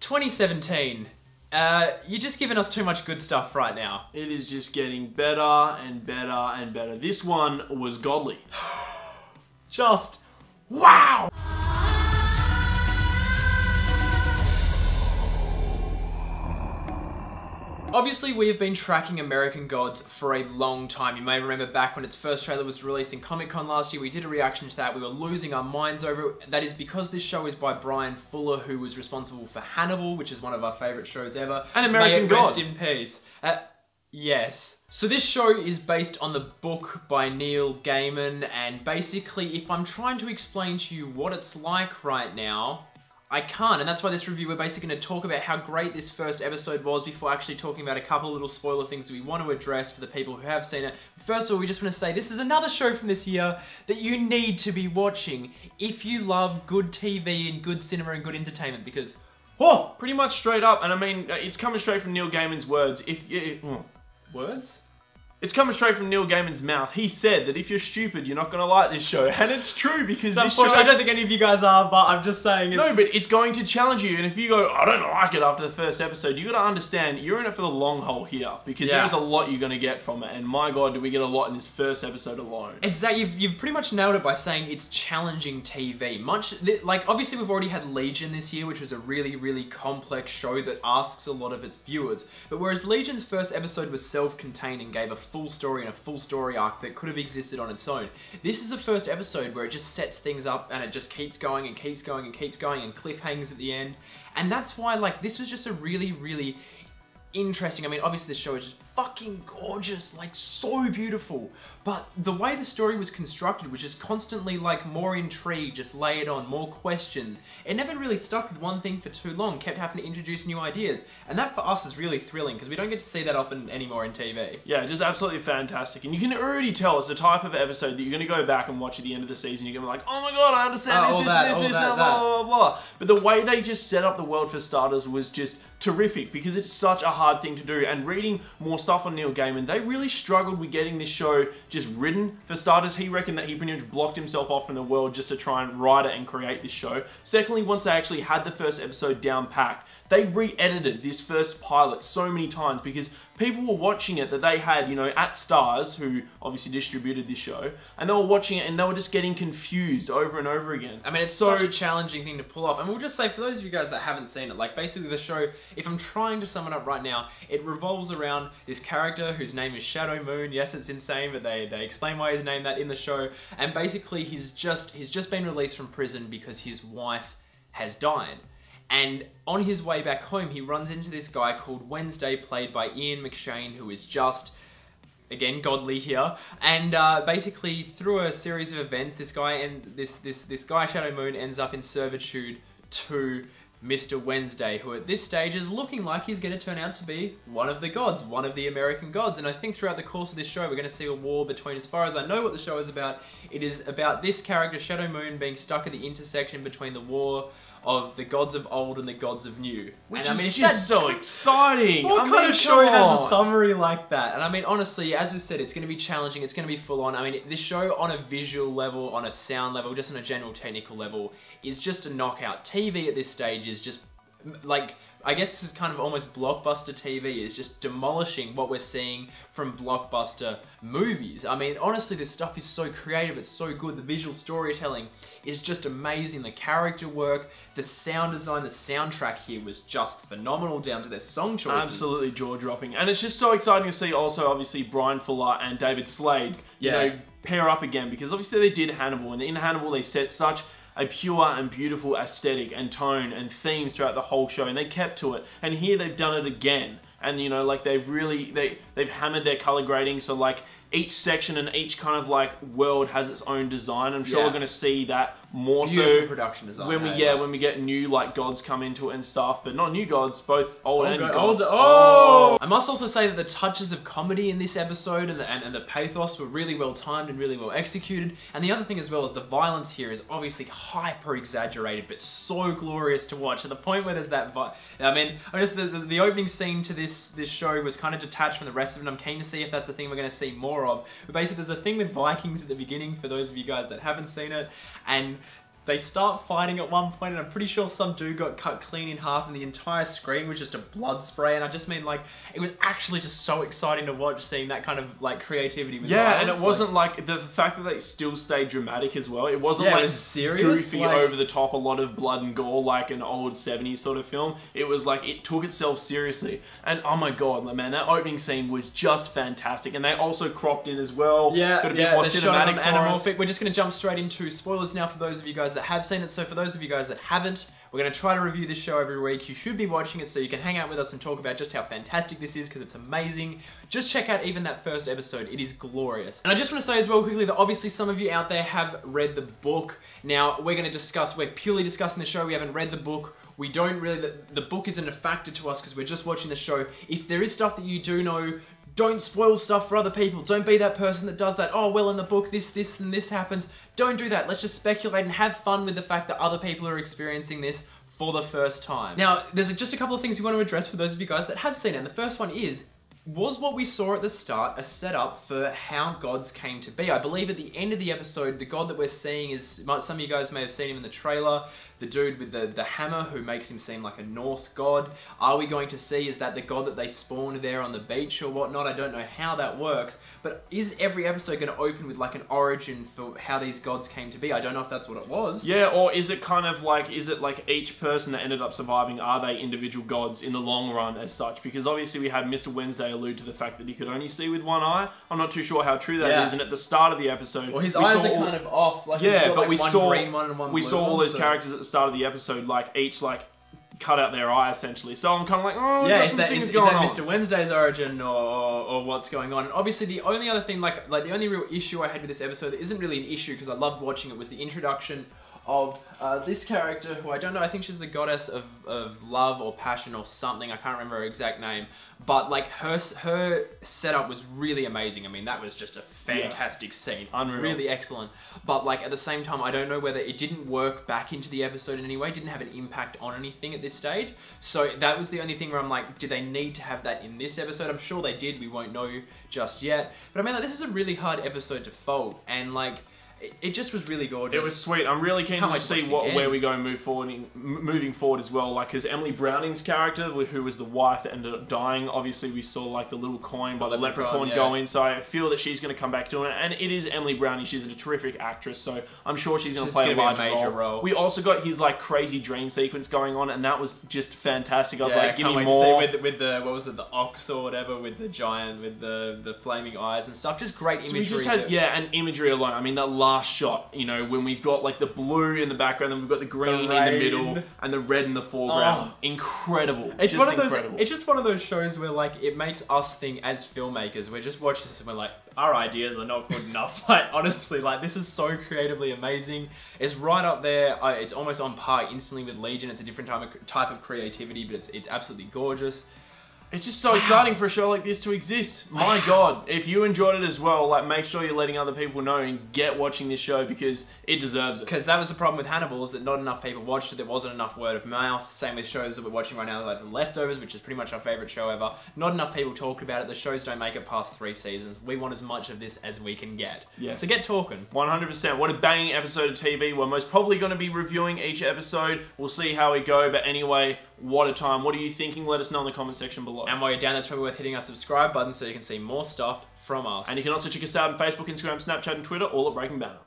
2017. You're just giving us too much good stuff right now. It is just getting better and better and better. This one was godly. Just wow! Obviously, we have been tracking American Gods for a long time. You may remember back when its first trailer was released in Comic-Con last year, we did a reaction to that. We were losing our minds over it. That is because this show is by Brian Fuller, who was responsible for Hannibal, which is one of our favourite shows ever. And American God. Rest in peace. Yes. So this show is based on the book by Neil Gaiman, and basically, if I'm trying to explain to you what it's like right now, I can't, and that's why this review, we're basically going to talk about how great this first episode was before actually talking about a couple of little spoiler things that we want to address for the people who have seen it. First of all, we just want to say this is another show from this year that you need to be watching if you love good TV and good cinema and good entertainment, because, oh, pretty much straight up, and I mean, it's coming straight from Neil Gaiman's words. Words? It's coming straight from Neil Gaiman's mouth. He said that if you're stupid, you're not going to like this show. And it's true, because this show... I don't think any of you guys are, but I'm just saying it's... No, but it's going to challenge you. And if you go, I don't like it after the first episode, you got to understand, you're in it for the long haul here. Because there's a lot you're going to get from it. And my God, do we get a lot in this first episode alone. Exactly. You've pretty much nailed it by saying it's challenging TV. Like, obviously we've already had Legion this year, which was a really, really complex show that asks a lot of its viewers. But whereas Legion's first episode was self-contained and gave a full story and a full story arc that could have existed on its own, this is the first episode where it just sets things up and it just keeps going and keeps going and keeps going and cliffhangers at the end. And that's why, like, this was just a really, really interesting... I mean, obviously this show is just fucking gorgeous, like, so beautiful. But the way the story was constructed was just constantly, like, more intrigue, just layered on, more questions. It never really stuck with one thing for too long, kept having to introduce new ideas. And that for us is really thrilling, because we don't get to see that often anymore in TV. Yeah, just absolutely fantastic. And you can already tell it's the type of episode that you're going to go back and watch at the end of the season. You're going to be like, oh my God, I understand this, blah, blah, blah. But the way they just set up the world for starters was just terrific, because it's such a hard thing to do. And reading more stuff on Neil Gaiman, they really struggled with getting this show just written. For starters, he reckoned that he pretty much blocked himself off from the world just to try and write it and create this show. Secondly, once they actually had the first episode down packed, they re-edited this first pilot so many times because people were watching it that they had, you know, at Stars, who obviously distributed this show, and they were watching it and they were just getting confused over and over again. I mean, it's such a challenging thing to pull off. And we'll just say, for those of you guys that haven't seen it, like, basically the show, if I'm trying to sum it up right now, it revolves around this character whose name is Shadow Moon. Yes, it's insane, but they explain why he's named that in the show. And basically, he's just been released from prison because his wife has died. And on his way back home, he runs into this guy called Wednesday, played by Ian McShane, who is just, again, godly here. And basically, through a series of events, this guy and this guy, Shadow Moon, ends up in servitude to Mr. Wednesday, who at this stage is looking like he's going to turn out to be one of the gods, one of the American gods. And I think throughout the course of this show, we're going to see a war between, as far as I know what the show is about, it is about this character, Shadow Moon, being stuck at the intersection between the war of the gods of old and the gods of new. Which is just so exciting. What kind of show has a summary like that? And I mean, honestly, as we said, it's going to be challenging, it's going to be full on. I mean, this show on a visual level, on a sound level, just on a general technical level, is just a knockout. TV at this stage is just, like, I guess this is kind of almost blockbuster TV. It's just demolishing what we're seeing from blockbuster movies. I mean, honestly, this stuff is so creative, it's so good. The visual storytelling is just amazing. The character work, the sound design, the soundtrack here was just phenomenal, down to their song choices. Absolutely jaw-dropping. And it's just so exciting to see also, obviously, Brian Fuller and David Slade, you know, pair up again, because obviously they did Hannibal, and in Hannibal they set such a pure and beautiful aesthetic and tone and themes throughout the whole show, and they kept to it. And here they've done it again, and you know, like, they've really they've hammered their color grading, so like each section and each kind of like world has its own design. I'm sure we're going to see that more beautiful production design when we get new like gods come into it and stuff, but not new gods, both old and new gods. I must also say that the touches of comedy in this episode and the pathos were really well timed and really well executed. And the other thing as well is the violence here is obviously hyper exaggerated, but so glorious to watch, to the point where there's that I mean, I guess the opening scene to this show was kind of detached from the rest of it. I'm keen to see if that's a thing we're going to see more of. But basically, there's a thing with Vikings at the beginning, for those of you guys that haven't seen it, and they start fighting at one point, and I'm pretty sure some dude got cut clean in half, and the entire screen was just a blood spray. And I just mean, like, it was actually just so exciting to watch, seeing that kind of like creativity with yeah, violence. and it wasn't like the fact that they still stayed dramatic as well. It wasn't like it was serious, goofy, like, over the top, a lot of blood and gore like an old 70s sort of film. It was like it took itself seriously, and oh my god, man, that opening scene was just fantastic. And they also cropped in as well. Yeah, got a bit more cinematic for us. We're just going to jump straight into spoilers now for those of you guys that have seen it. So for those of you guys that haven't, we're going to try to review this show every week. You should be watching it so you can hang out with us and talk about just how fantastic this is, because it's amazing. Just check out even that first episode. It is glorious. And I just want to say as well quickly that obviously some of you out there have read the book. Now, we're purely discussing the show. We haven't read the book. We don't really, the book isn't a factor to us because we're just watching the show. If there is stuff that you do know, don't spoil stuff for other people. Don't be that person that does that. Oh, well, in the book, this, and this happens. Don't do that. Let's just speculate and have fun with the fact that other people are experiencing this for the first time. Now, there's just a couple of things we want to address for those of you guys that have seen it. And the first one is, was what we saw at the start a setup for how gods came to be? I believe at the end of the episode, the god that we're seeing is, some of you guys may have seen him in the trailer, the dude with the hammer who makes him seem like a Norse god. Are we going to see, is that the god that they spawned there on the beach or whatnot? I don't know how that works, but is every episode going to open with like an origin for how these gods came to be? I don't know if that's what it was. Yeah, or is it kind of like, is it like each person that ended up surviving, are they individual gods in the long run as such? Because obviously we had Mr. Wednesday allude to the fact that he could only see with one eye. I'm not too sure how true that is, and at the start of the episode... Well, his eyes are kind of off. Like, yeah, got, but like, one green one and one blue saw all those characters at the start of the episode, like, each, like, cut out their eye, essentially. So I'm kind of like, oh, yeah, is that Mr. Wednesday's origin or what's going on? And obviously the only other thing, like the only real issue I had with this episode that isn't really an issue because I loved watching it was the introduction of this character who I don't know, I think she's the goddess of love or passion or something, I can't remember her exact name, but like her setup was really amazing. I mean, that was just a fantastic scene. Unreal. Really excellent. But like at the same time, I don't know whether it didn't work back into the episode in any way, didn't have an impact on anything at this stage. So that was the only thing where I'm like, do they need to have that in this episode? I'm sure they did, we won't know just yet. But I mean, like, this is a really hard episode to fold, and like, it just was really gorgeous. It was sweet. I'm really keen to see where we go moving forward as well. Like, because Emily Browning's character, who was the wife that ended up dying, obviously we saw like the little coin by the leprechaun go in. So I feel that she's going to come back to it. And it is Emily Browning. She's a terrific actress. So I'm sure she's going to play a major role. We also got his like crazy dream sequence going on, and that was just fantastic. I was like, give me more. With the, what was it, the ox or whatever, with the giant, with the flaming eyes and stuff. Just great imagery. So we just had, and imagery alone. I mean, that last shot, you know, when we've got like the blue in the background, and we've got the green in the middle, and the red in the foreground. Incredible. It's just one of those. It's just one of those shows where like it makes us think as filmmakers. We just watch this and we're like, our ideas are not good enough. Like honestly, like this is so creatively amazing. It's right up there. It's almost on par instantly with Legion. It's a different type of creativity, but it's absolutely gorgeous. It's just so exciting for a show like this to exist. My God, if you enjoyed it as well, like make sure you're letting other people know and get watching this show because it deserves it. Because that was the problem with Hannibal, is that not enough people watched it. There wasn't enough word of mouth. Same with shows that we're watching right now, like The Leftovers, which is pretty much our favorite show ever. Not enough people talked about it. The shows don't make it past 3 seasons. We want as much of this as we can get. Yes. So get talking. 100%. What a banging episode of TV. We're most probably going to be reviewing each episode. We'll see how we go. But anyway, what a time. What are you thinking? Let us know in the comment section below. And while you're down, that's probably worth hitting our subscribe button so you can see more stuff from us. And you can also check us out on Facebook, Instagram, Snapchat, and Twitter, all at Breaking Banter.